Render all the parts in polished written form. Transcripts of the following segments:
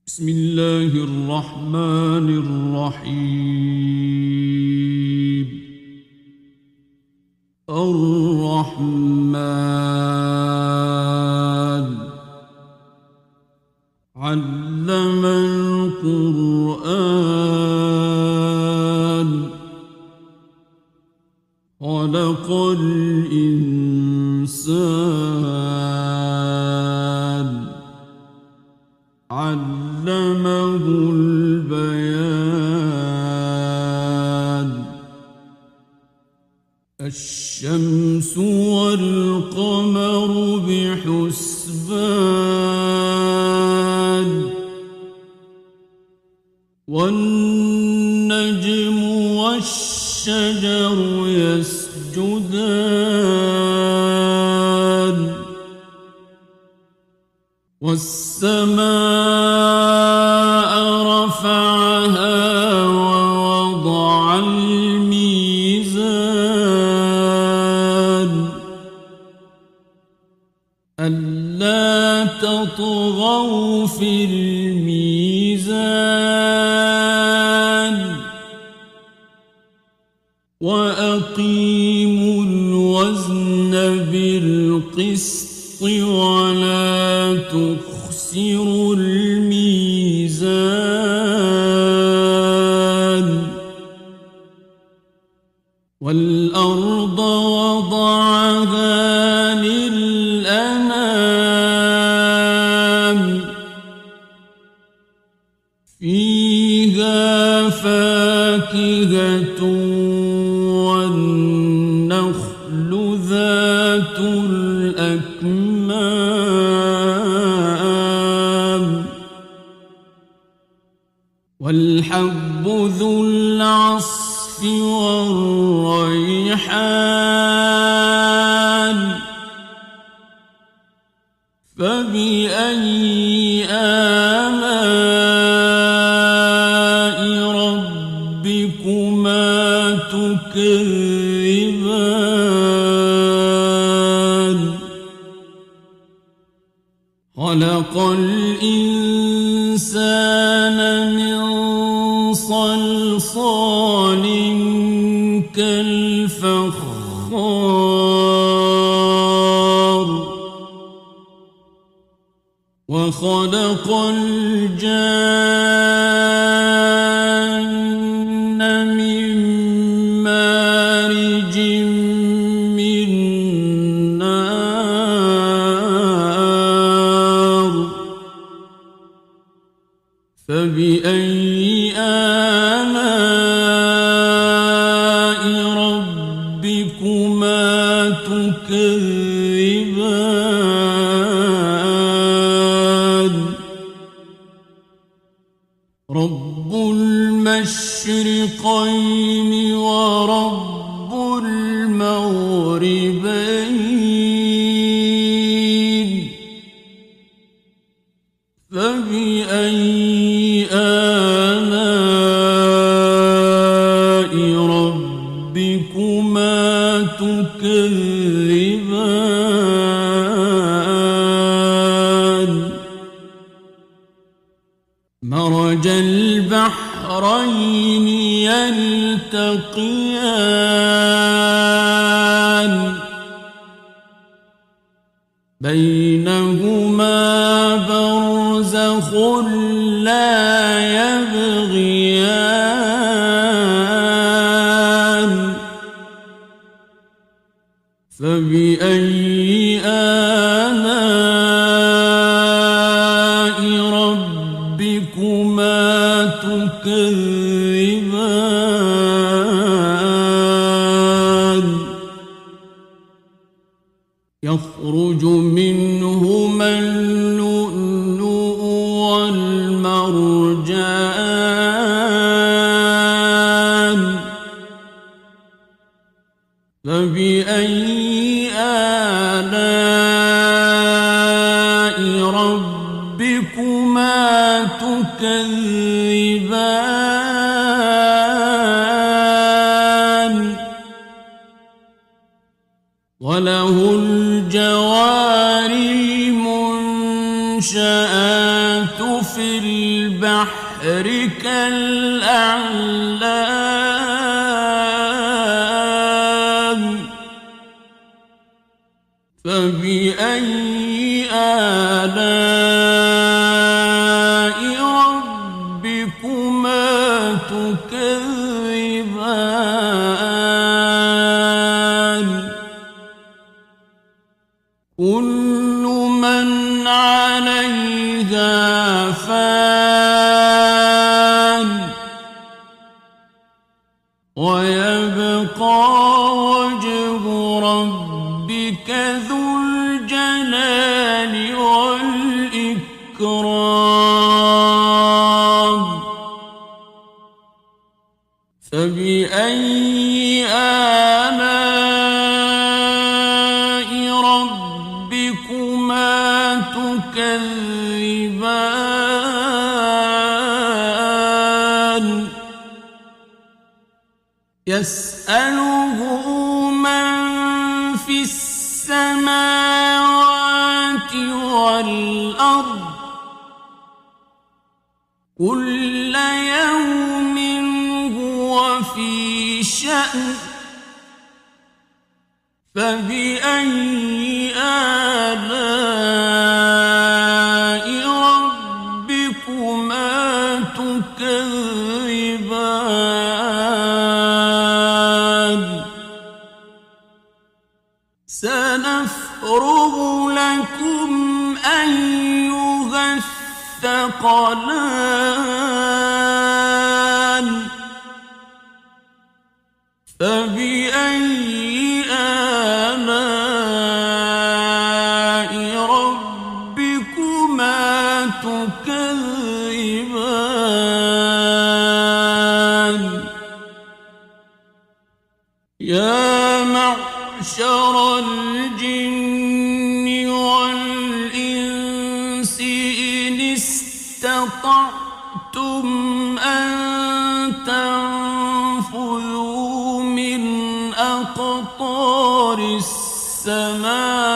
بسم الله الرحمن الرحيم. الرحمن علم القرآن خلق الإنسان علمه البيان. الشمس والقمر بحسبان والنجم والشجر يسجدان والسماء رفعها ووضع الميزان ألا تطغوا في الميزان وأقيموا الوزن بالقسط ولا تخسروا الميزان والأرض وضعها للأنام فيها فاكهة والنخل ذات الأكمام والحب ذو العصف والريحان فبأي آلاء ربكما تكذبان خلق الإنسان من صلصال كالفخار وخلق الجان من مارج من نار فبأي آلاء ربكما تكذبان رب المشرقين ورب المغربين فبأي آلاء ربكما تكذبان مرج البحرين يلتقيان بينهما برزخ لا يبغيان فبأي آلاء ربكما تكذبان يخرج منهما اللؤلؤ والمرجان فبأي آلاء ربكما تكذبان وله الجوار المنشآت في البحر كالأعلام فبأي آلاء ربكما تكذبان كل من عليها فان ويبقى وجه ربك ذو الجلال والإكرام فبأي آلاء ربكما تكذبان يسأله من في السماوات والأرض كل يوم هو في شأن فبأي آلاء ربكما تكذبان سنفرغ لكم أيها الثقلان فبأي آلاء ربكما تكذبان يا معشر الجن والإنس إن استطعتم أن تنفذوا من أقطار السماوات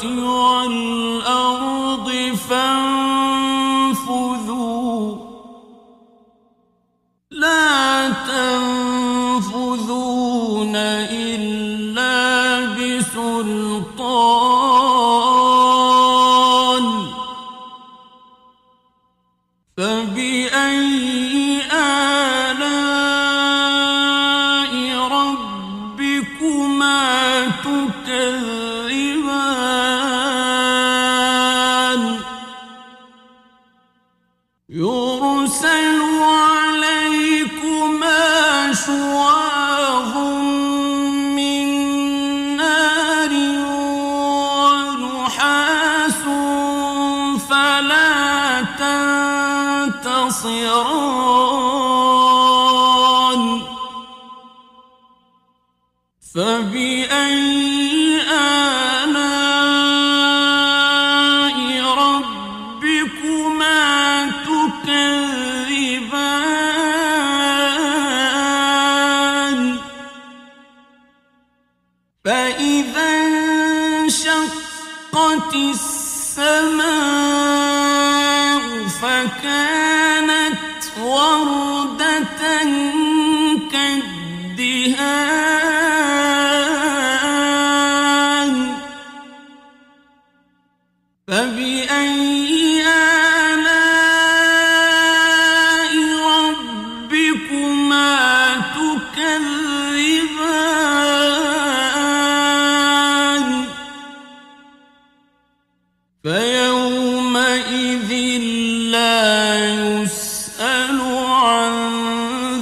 والأرض فانفذوا لا تنفذون إلا بسلطان فبأي آلاء ربكما تكذبان يرسل عليكما شواظ من نار ونحاس فلا تنتصران فبأي آلاء ربكما تكذبان فإذا انشقت السماء فكانت وردة كالدهان فبأي آلاء ربكما تكذبان فيومئذ لا يسأل عن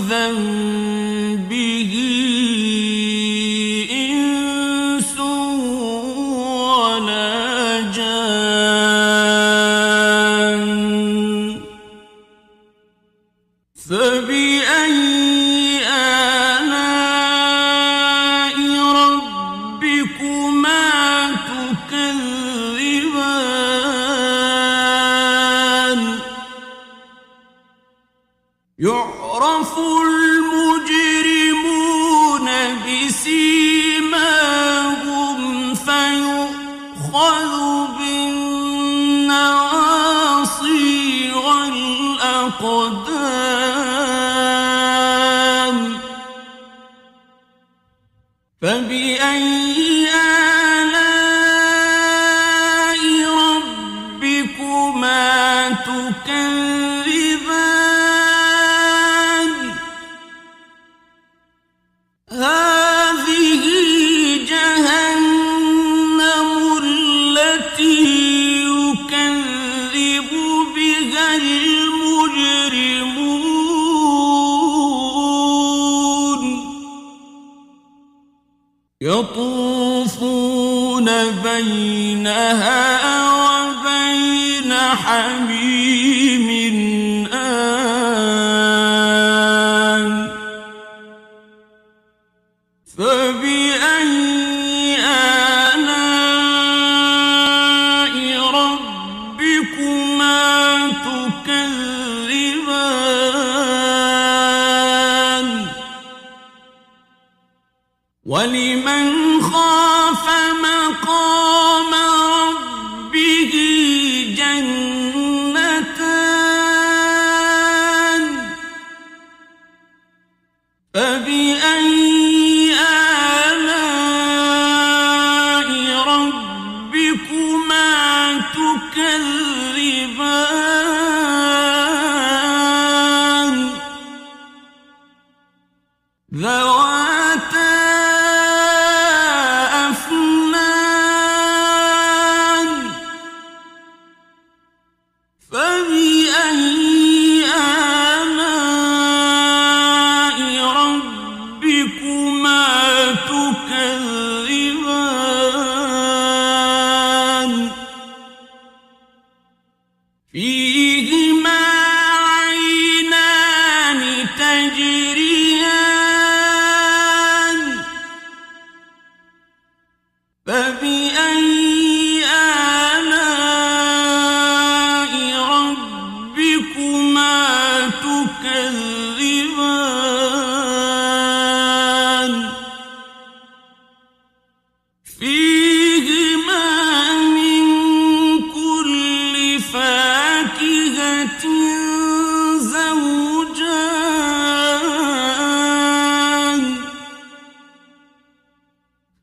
ذنبه إنس ولا جان فبأي آلاء ربكما تكذبان يعرف المجرمون بسيماهم فيؤخذ بالنواصي فبأي آلاء ربكما تكذبان هذه جهنم التي يكذب بها المجرمون يطوفون بينها وبين حميم آن فبأي آلاء ربكما تكذبان ولمن خاف مقام ربه جنتان فبأي آلاء ربكما تكذبان ذواتا أفنان فبأي آلاء ربكما تكذبان فيهما عينان تجريان فبأي آلاء ربكما تكذبان فيهما من كل فاكهة زوجان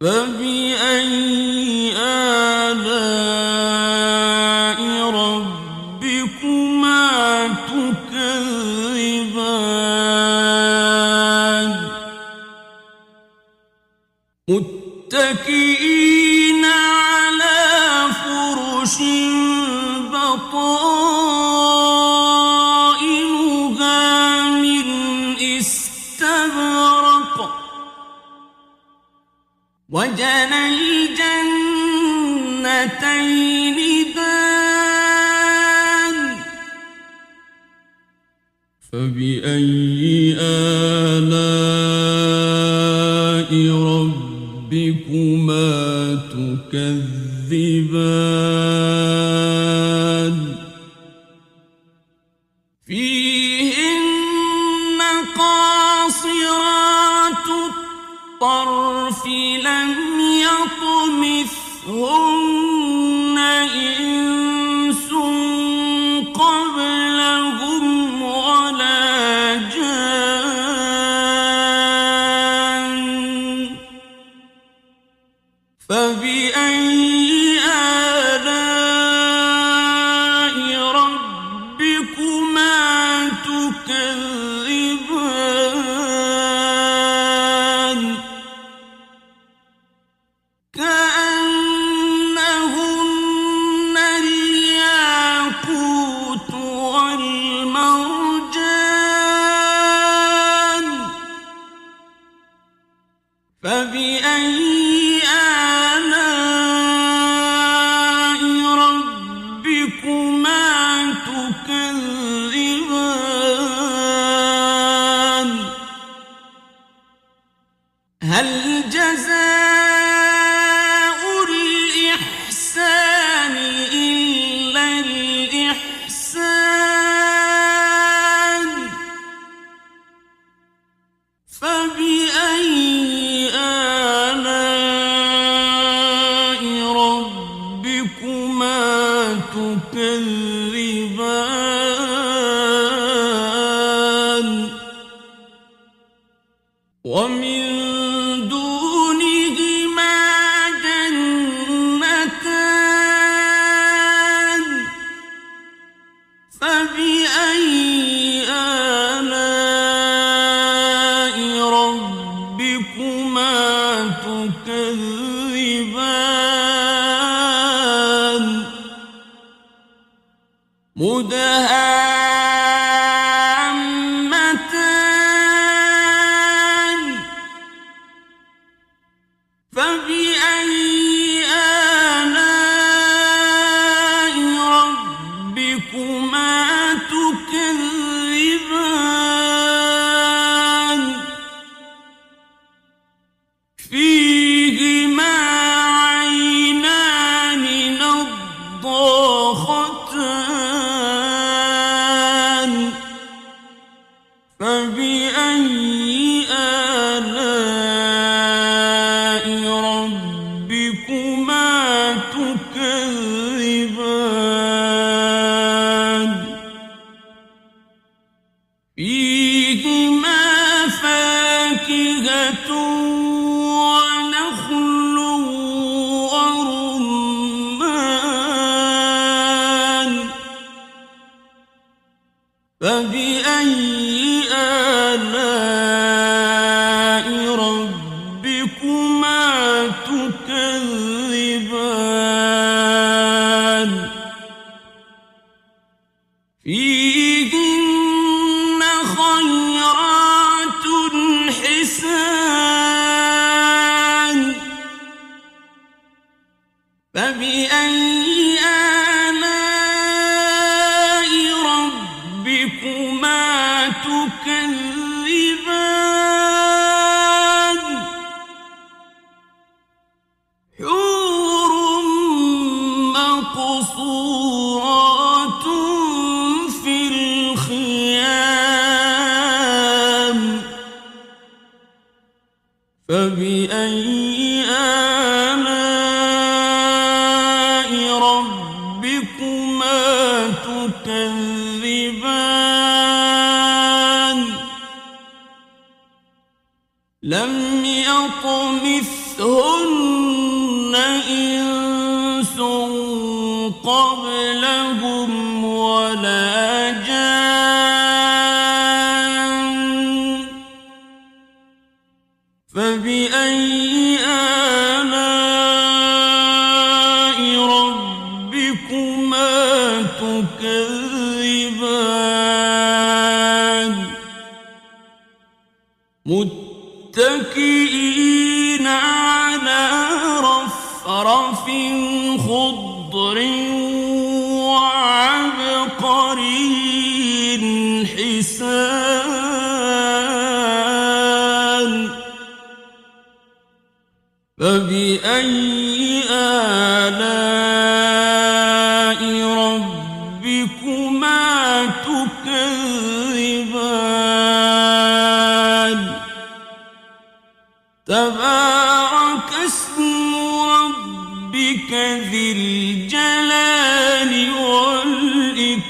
فبأي آلاء ربكما تكذبان متكئين على فرش بطائنها من استبرق وجنى الجنتين دان فبأي آلاء ربكما تكذبان فيهن قاصرات الطرف لم يطمثهن إنس قبلهم ولا جان فبأي آلاء ربكما تكذبان كأنهن الياقوت والمرجان فبأي آلاء مدهامتان فبأي آلاء ربكما تكذبان فيهما عينان نضاختان فبأي آلاء ربكما تكذبان فيهما فاكهة ونخل ورمان فبأي آلاء ربكما تكذبان فيهن خيرات حسان فبأي آلاء ربكما تكذبان حور مقصورات في الخيام فبأي آلاء ربكما تكذبان لم يطمثهن إنس قبلهم ولا جان فبأي آلاء ربكما تكذبان متكئين على رفرف خضر وعبقري حسان فبأي آلاء ربكما تكذبان تبارك اسم ربك ذي الجلال والإكرام